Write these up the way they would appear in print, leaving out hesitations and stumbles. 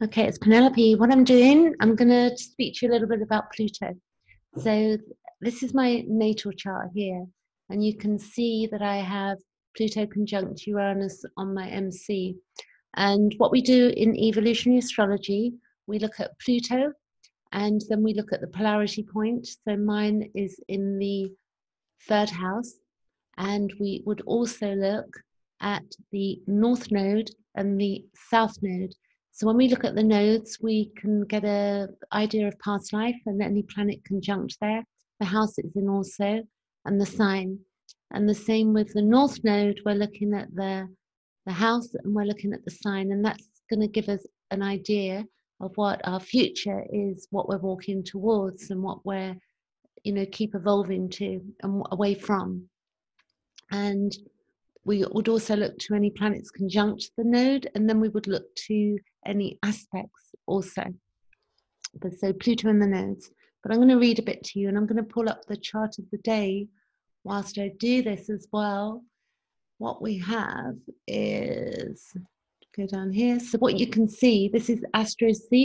Okay, it's Penelope. What I'm doing, I'm going to speak to you a little bit about Pluto. So this is my natal chart here, and you can see that I have Pluto conjunct Uranus on my MC. And what we do in evolutionary astrology, we look at Pluto, and then we look at the polarity point. So mine is in the 3rd house, and we would also look at the North Node and the South Node. So when we look at the nodes, we can get an idea of past life and any planet conjunct there, the house it's in also, and the sign. And the same with the North Node, we're looking at the house and we're looking at the sign, and that's going to give us an idea of what our future is, what we're walking towards, and what we're, keep evolving to and away from. And we would also look to any planets conjunct the node, and then we would look to any aspects also. But so Pluto and the nodes. But I'm going to read a bit to you, and I'm going to pull up the chart of the day whilst I do this as well. What we have is, go down here. So what you can see, this is astro.com.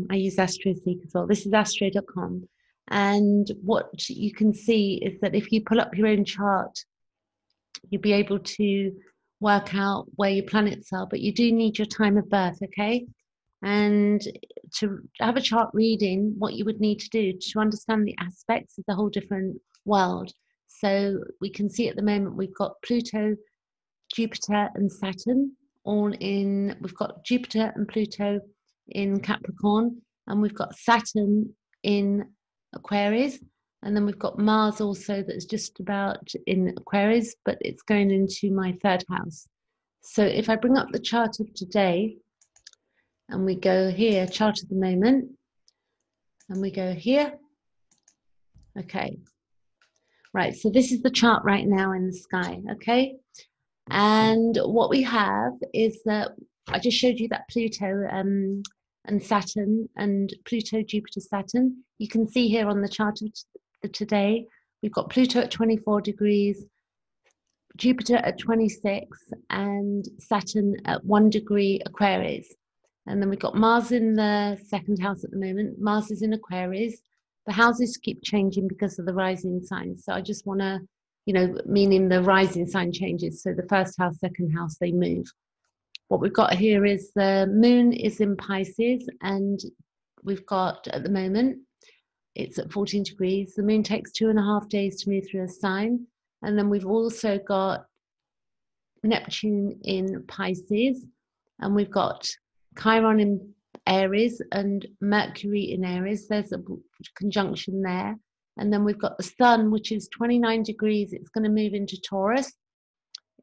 I use AstroSeek as well. This is astro.com. And what you can see is that if you pull up your own chart, you'll be able to work out where your planets are, but you do need your time of birth, okay? And to have a chart reading, what you would need to do to understand the aspects is a whole different world. So we can see at the moment we've got Pluto, Jupiter and Saturn all in, we've got Jupiter and Pluto in Capricorn, and we've got Saturn in Aquarius, and then we've got Mars also that's just about in Aquarius, but it's going into my 3rd house. So if I bring up the chart of today, and we go here, chart of the moment, and we go here. Okay, right, so this is the chart right now in the sky, okay? And what we have is that I just showed you that Pluto and Saturn, and Pluto, Jupiter, Saturn. You can see here on the chart of today, we've got Pluto at 24 degrees, Jupiter at 26, and Saturn at 1 degree Aquarius. And then we've got Mars in the 2nd house at the moment. Mars is in Aquarius. The houses keep changing because of the rising signs. So I just want to, meaning the rising sign changes. So the 1st house, 2nd house, they move. What we've got here is the moon is in Pisces, and we've got at the moment, it's at 14 degrees. The moon takes 2.5 days to move through a sign. And then we've also got Neptune in Pisces, and we've got Chiron in Aries and Mercury in Aries. There's a conjunction there. And then we've got the sun, which is 29 degrees. It's going to move into Taurus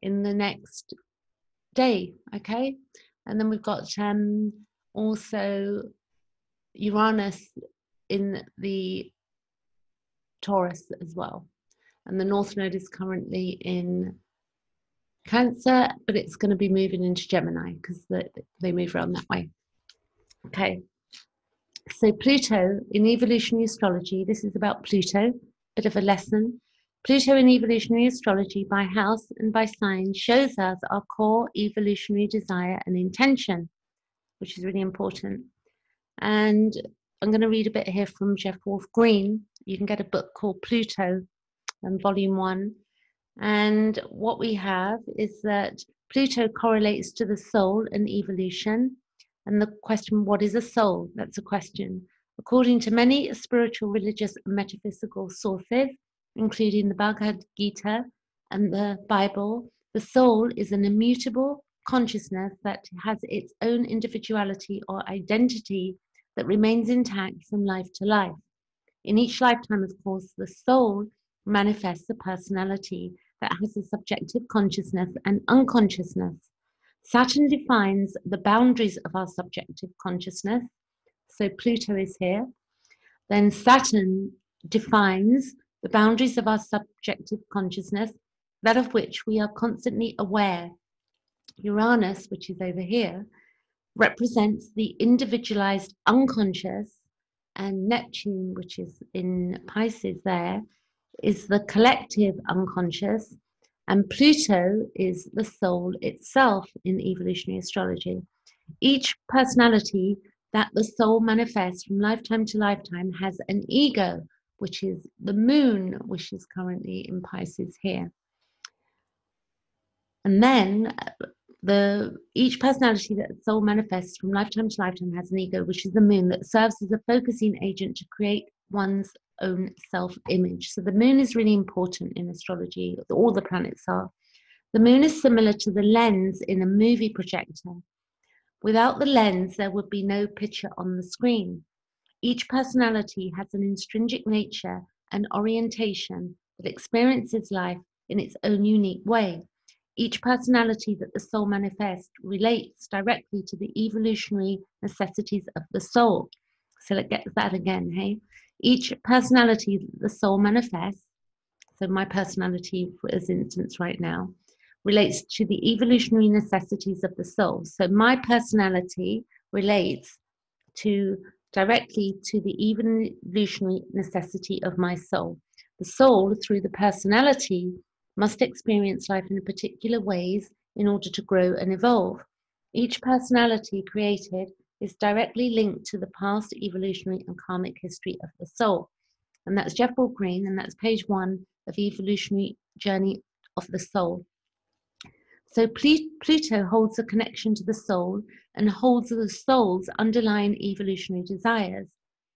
in the next day, okay? And then we've got also Uranus in the Taurus as well. And the North Node is currently in Cancer, but it's going to be moving into Gemini because they move around that way. Okay. So Pluto in evolutionary astrology, this is about Pluto, bit of a lesson. Pluto in evolutionary astrology by house and by sign shows us our core evolutionary desire and intention, which is really important. And I'm going to read a bit here from Jeff Wolf Green. You can get a book called Pluto, volume 1. And what we have is that Pluto correlates to the soul and evolution. And the question, what is a soul? That's a question. According to many spiritual, religious, and metaphysical sources, including the Bhagavad Gita and the Bible, the soul is an immutable consciousness that has its own individuality or identity that remains intact from life to life. In each lifetime, of course, the soul manifests a personality that has a subjective consciousness and unconsciousness. Saturn defines the boundaries of our subjective consciousness. So Pluto is here. Then Saturn defines the boundaries of our subjective consciousness, that of which we are constantly aware. Uranus, which is over here, represents the individualized unconscious, and Neptune, which is in Pisces there, is the collective unconscious, and Pluto is the soul itself in evolutionary astrology. Each personality that the soul manifests from lifetime to lifetime has an ego, which is the moon, which is currently in Pisces here. And then each personality that the soul manifests from lifetime to lifetime has an ego, which is the moon, that serves as a focusing agent to create one's own self-image. So the moon is really important in astrology. All the planets are. The moon is similar to the lens in a movie projector. Without the lens, there would be no picture on the screen. Each personality has an intrinsic nature and orientation that experiences life in its own unique way. Each personality that the soul manifests relates directly to the evolutionary necessities of the soul. So let's get that again, hey? Each personality that the soul manifests, so my personality, for instance, right now, relates to the evolutionary necessities of the soul. So my personality relates directly to the evolutionary necessity of my soul. The soul, through the personality, must experience life in particular ways in order to grow and evolve. Each personality created is directly linked to the past evolutionary and karmic history of the soul. And that's Jeff Paul Green, and that's page 1 of Evolutionary Journey of the Soul. So Pluto holds a connection to the soul and holds the soul's underlying evolutionary desires.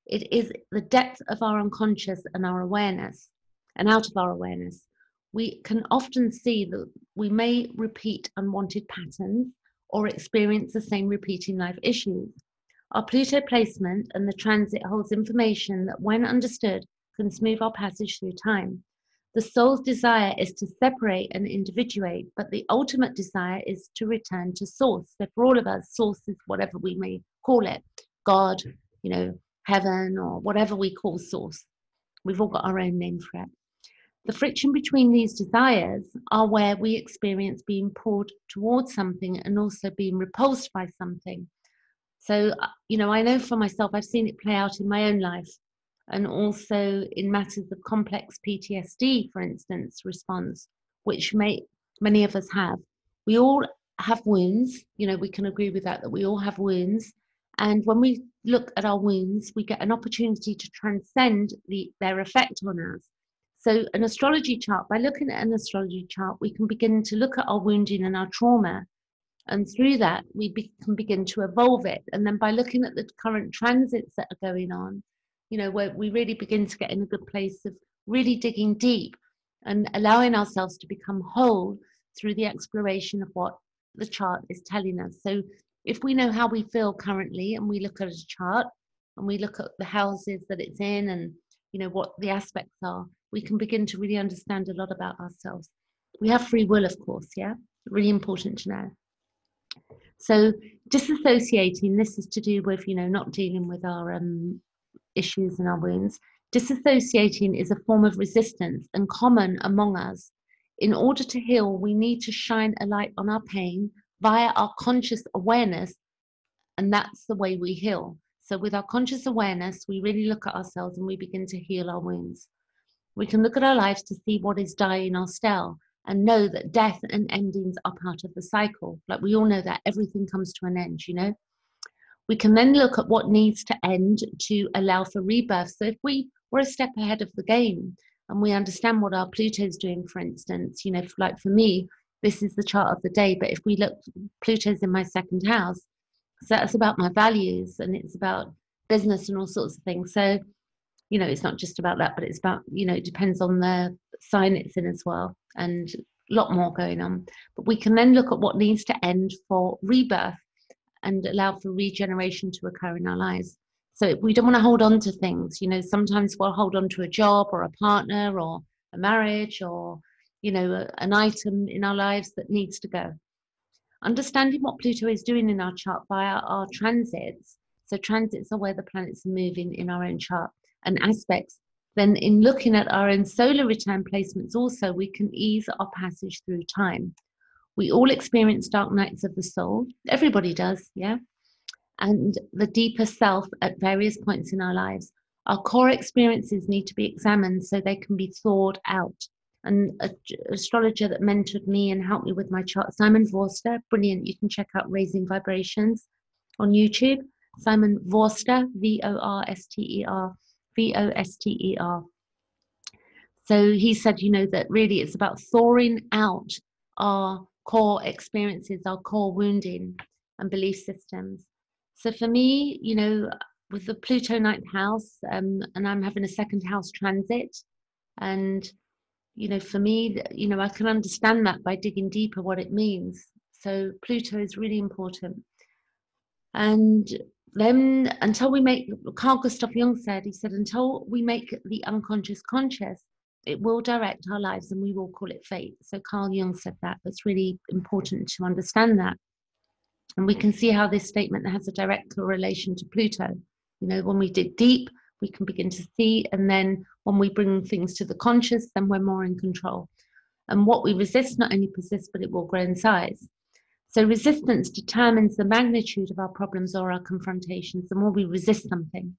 It is the depth of our unconscious and our awareness, and out of our awareness. We can often see that we may repeat unwanted patterns or experience the same repeating life issues. Our Pluto placement and the transit holds information that, when understood, can smooth our passage through time. The soul's desire is to separate and individuate, but the ultimate desire is to return to source. So for all of us, source is whatever we may call it, God, heaven, or whatever we call source. We've all got our own name for it. The friction between these desires are where we experience being pulled towards something and also being repulsed by something. So, I know for myself, I've seen it play out in my own life, and also in matters of complex PTSD, for instance, response, which many of us have. We all have wounds, we can agree with that we all have wounds. And when we look at our wounds, we get an opportunity to transcend their effect on us. So an astrology chart, by looking at an astrology chart, we can begin to look at our wounding and our trauma. And through that, we can begin to evolve it. And then by looking at the current transits that are going on, where we really begin to get in a good place of really digging deep and allowing ourselves to become whole through the exploration of what the chart is telling us. So if we know how we feel currently, and we look at a chart and we look at the houses that it's in and what the aspects are, we can begin to really understand a lot about ourselves. We have free will, of course, yeah? Really important to know. So disassociating, this is to do with, not dealing with our issues and our wounds. Disassociating is a form of resistance and common among us. In order to heal, we need to shine a light on our pain via our conscious awareness, and that's the way we heal. So with our conscious awareness, we really look at ourselves and we begin to heal our wounds. We can look at our lives to see what is dying our stell and know that death and endings are part of the cycle. Like we all know that everything comes to an end, We can then look at what needs to end to allow for rebirth. So if we were a step ahead of the game and we understand what our Pluto is doing, for instance, like for me, this is the chart of the day. But if we look, Pluto's in my second house. So that's about my values and it's about business and all sorts of things. So, it's not just about that, but it's about, it depends on the sign it's in as well, and a lot more going on. But we can then look at what needs to end for rebirth and allow for regeneration to occur in our lives. So we don't want to hold on to things. Sometimes we'll hold on to a job or a partner or a marriage or, an item in our lives that needs to go. Understanding what Pluto is doing in our chart via our transits. So transits are where the planets are moving in our own chart and aspects. Then in looking at our own solar return placements also, we can ease our passage through time. We all experience dark nights of the soul. Everybody does, yeah? And the deeper self at various points in our lives. Our core experiences need to be examined so they can be thawed out. And an astrologer that mentored me and helped me with my chart, Simon Vorster, brilliant. You can check out Raising Vibrations. on YouTube. Simon Vorster, Vorster, Voster. So he said, you know, that really it's about thawing out our core experiences, our core wounding and belief systems. So for me, you know, with the Pluto ninth house, and I'm having a second house transit, and you know, for me, you know, I can understand that by digging deeper what it means. So Pluto is really important. And then until we make, Carl Gustav Jung said, he said, until we make the unconscious conscious, it will direct our lives and we will call it fate. So Carl Jung said that. That's really important to understand that. And we can see how this statement has a direct correlation to Pluto. You know, when we dig deep, we can begin to see. And then when we bring things to the conscious, then we're more in control. And what we resist not only persists, but it will grow in size. So resistance determines the magnitude of our problems or our confrontations. The more we resist something,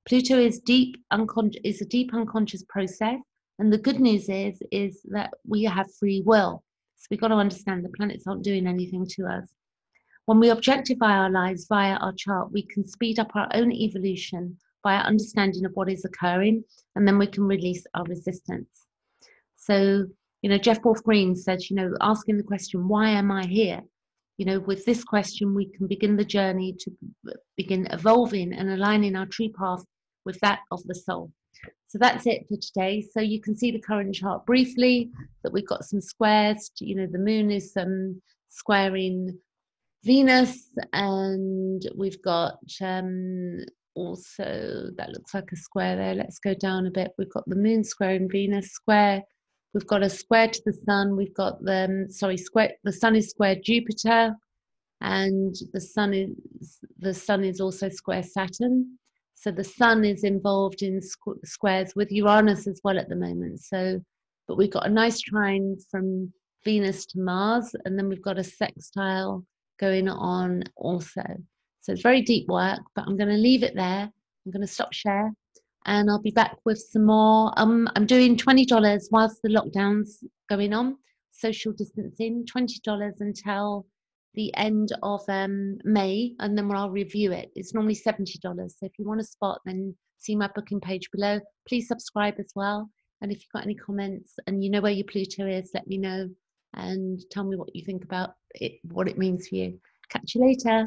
Pluto is a deep unconscious process. And the good news is that we have free will. So we've got to understand the planets aren't doing anything to us. When we objectify our lives via our chart, we can speed up our own evolution by our understanding of what is occurring, and then we can release our resistance. So, you know, Jeff Wolf Green says, you know, asking the question, why am I here? You know, with this question, we can begin the journey to begin evolving and aligning our true path with that of the soul. So that's it for today. So you can see the current chart briefly, that we've got some squares. You know, the moon is squaring Venus, and we've got also, that looks like a square there. Let's go down a bit. We've got the moon squaring Venus square. We've got a square to the sun. We've got the sun is square Jupiter, and the sun is also square Saturn. So the sun is involved in squares with Uranus as well at the moment. So, but we've got a nice trine from Venus to Mars, and then we've got a sextile going on also. So it's very deep work, but I'm going to leave it there. I'm going to stop share, and I'll be back with some more. I'm doing $20 whilst the lockdown's going on, social distancing, $20 until the end of May, and then I'll review it. It's normally $70. So if you want a spot, then see my booking page below. Please subscribe as well. And if you've got any comments and you know where your Pluto is, let me know and tell me what you think about it, what it means for you. Catch you later.